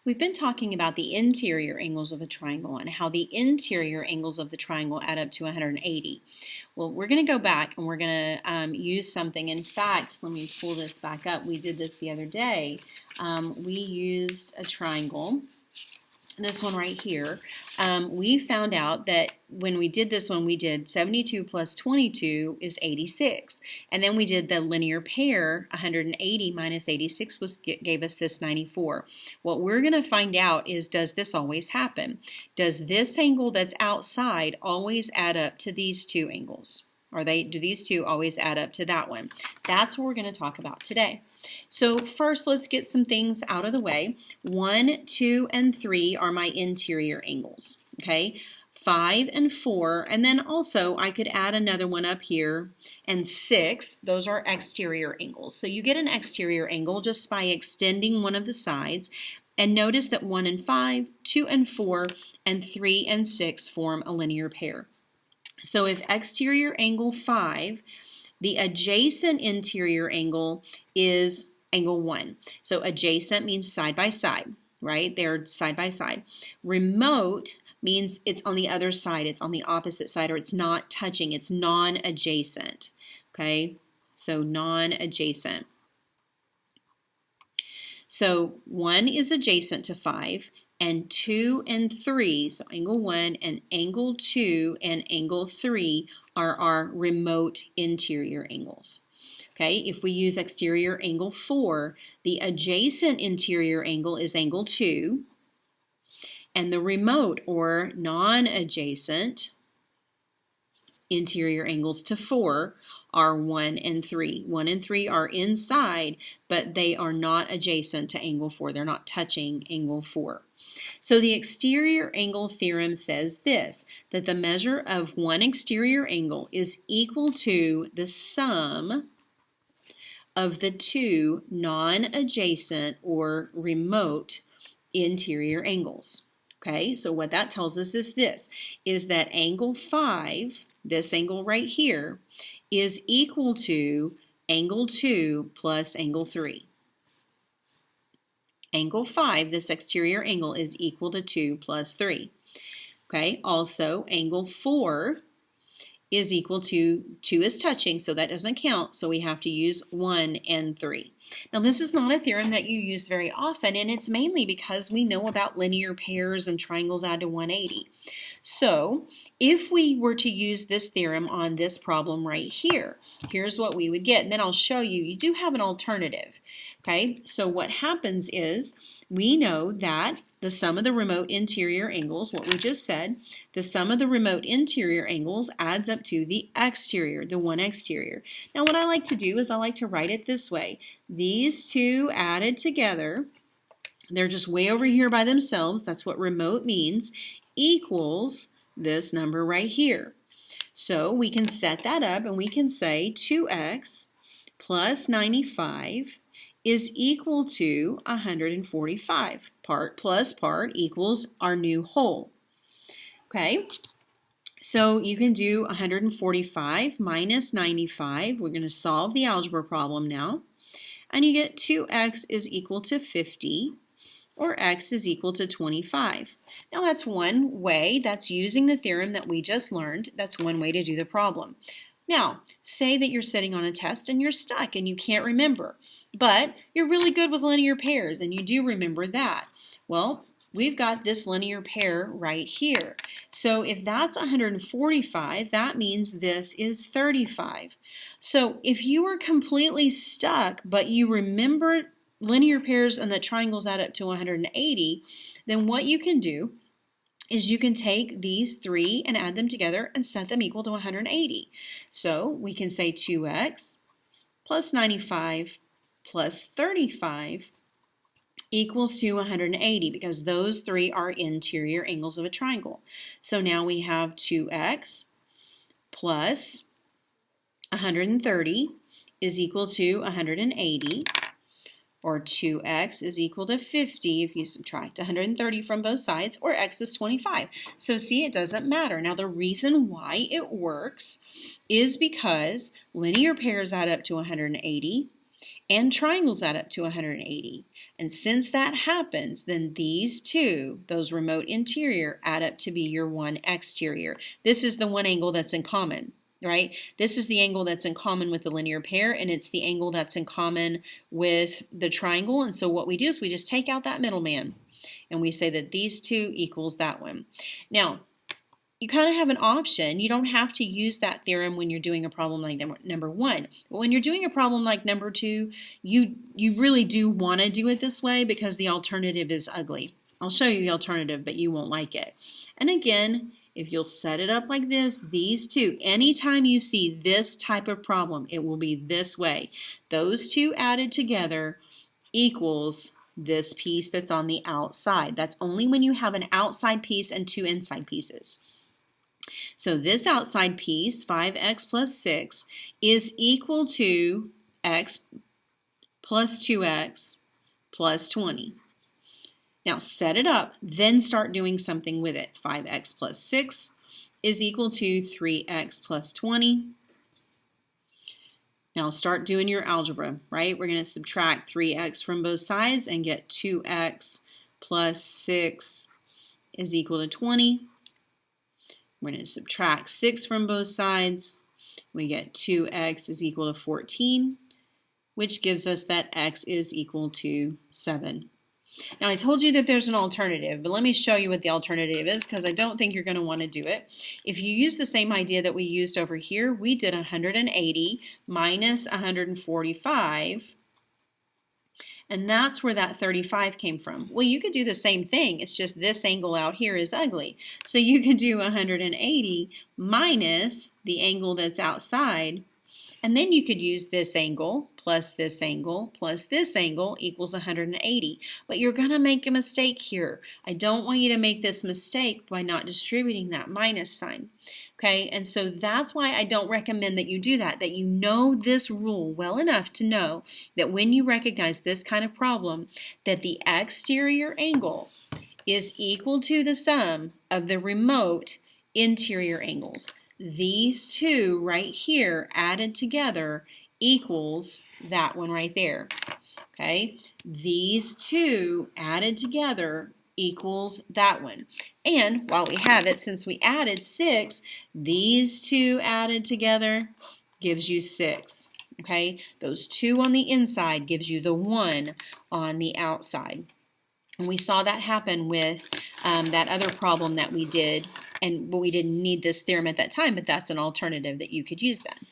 We've been talking about the interior angles of a triangle and how the interior angles of the triangle add up to 180. Well, we're going to go back and we're going to use something. In fact, let me pull this back up. We did this the other day. We used a triangle. This one right here, we found out that when we did this one, we did 72 plus 22 is 86. And then we did the linear pair, 180 minus 86 gave us this 94. What we're going to find out is, does this always happen? Does this angle that's outside always add up to these two angles? Or do these two always add up to that one? That's what we're going to talk about today. So first, let's get some things out of the way. 1, 2, and 3 are my interior angles. Okay, 5 and 4, and then also I could add another one up here, and 6. Those are exterior angles. So you get an exterior angle just by extending one of the sides. And notice that 1 and 5, 2 and 4, and 3 and 6 form a linear pair. So if exterior angle 5, the adjacent interior angle is angle 1. So adjacent means side by side, right? They're side by side. Remote means it's on the other side, it's on the opposite side, or it's not touching, it's non-adjacent, okay? So non-adjacent. So 1 is adjacent to 5, and 2 and 3, so angle 1 and angle 2 and angle 3 are our remote interior angles. Okay, if we use exterior angle 4, the adjacent interior angle is angle 2, and the remote or non-adjacent interior angles to 4 are 1 and 3. 1 and 3 are inside, but they are not adjacent to angle 4. They're not touching angle 4. So the exterior angle theorem says this, that the measure of one exterior angle is equal to the sum of the two non-adjacent or remote interior angles. Okay, so what that tells us is this, is that angle 5, this angle right here, is equal to angle 2 plus angle 3. Angle 5, this exterior angle, is equal to 2 plus 3. Okay, also angle 4 is equal to 2 is touching, so that doesn't count, so we have to use 1 and 3. Now this is not a theorem that you use very often, and it's mainly because we know about linear pairs and triangles add to 180. So if we were to use this theorem on this problem right here, here's what we would get, and then I'll show you, you do have an alternative. Okay, so what happens is we know that the sum of the remote interior angles, what we just said, the sum of the remote interior angles adds up to the exterior, the one exterior. Now what I like to do is I like to write it this way. These two added together, they're just way over here by themselves, that's what remote means, equals this number right here. So we can set that up and we can say 2x plus 95 is equal to 145. Part plus part equals our new whole. Okay, so you can do 145 minus 95. We're going to solve the algebra problem now. And you get 2x is equal to 50, or x is equal to 25. Now that's one way, that's using the theorem that we just learned. That's one way to do the problem. Now, say that you're sitting on a test and you're stuck and you can't remember, but you're really good with linear pairs and you do remember that. Well, we've got this linear pair right here. So if that's 145, that means this is 35. So if you are completely stuck, but you remember linear pairs and the triangles add up to 180, then what you can do is you can take these three and add them together and set them equal to 180. So we can say 2x plus 95 plus 35 equals to 180 because those three are interior angles of a triangle. So now we have 2x plus 130 is equal to 180. Or 2x is equal to 50 if you subtract 130 from both sides, or x is 25. So see, it doesn't matter. Now the reason why it works is because linear pairs add up to 180 and triangles add up to 180. And since that happens, then these two, those remote interior, add up to be your one exterior. This is the one angle that's in common, right? This is the angle that's in common with the linear pair, and it's the angle that's in common with the triangle. And so what we do is we just take out that middleman, and we say that these two equals that one. Now, you kind of have an option. You don't have to use that theorem when you're doing a problem like number one. But when you're doing a problem like number two, you really do want to do it this way because the alternative is ugly. I'll show you the alternative, but you won't like it. And again, if you'll set it up like this, these two, anytime you see this type of problem, it will be this way. Those two added together equals this piece that's on the outside. That's only when you have an outside piece and two inside pieces. So this outside piece, 5x plus 6, is equal to x plus 2x plus 20. Now set it up, then start doing something with it. 5x plus 6 is equal to 3x plus 20. Now start doing your algebra, right? We're going to subtract 3x from both sides and get 2x plus 6 is equal to 20. We're going to subtract 6 from both sides. We get 2x is equal to 14, which gives us that x is equal to 7. Now, I told you that there's an alternative, but let me show you what the alternative is because I don't think you're going to want to do it. If you use the same idea that we used over here, we did 180 minus 145, and that's where that 35 came from. Well, you could do the same thing. It's just this angle out here is ugly. So you could do 180 minus the angle that's outside, and then you could use this angle plus this angle plus this angle equals 180. But you're going to make a mistake here. I don't want you to make this mistake by not distributing that minus sign. Okay, and so that's why I don't recommend that you do that you know this rule well enough to know that when you recognize this kind of problem, that the exterior angle is equal to the sum of the remote interior angles. These two right here added together equals that one right there. Okay, these two added together equals that one. And while we have it, since we added 6, these two added together gives you 6. Okay, those two on the inside gives you the 1 on the outside. And we saw that happen with that other problem that we did, and well, we didn't need this theorem at that time, but that's an alternative that you could use then.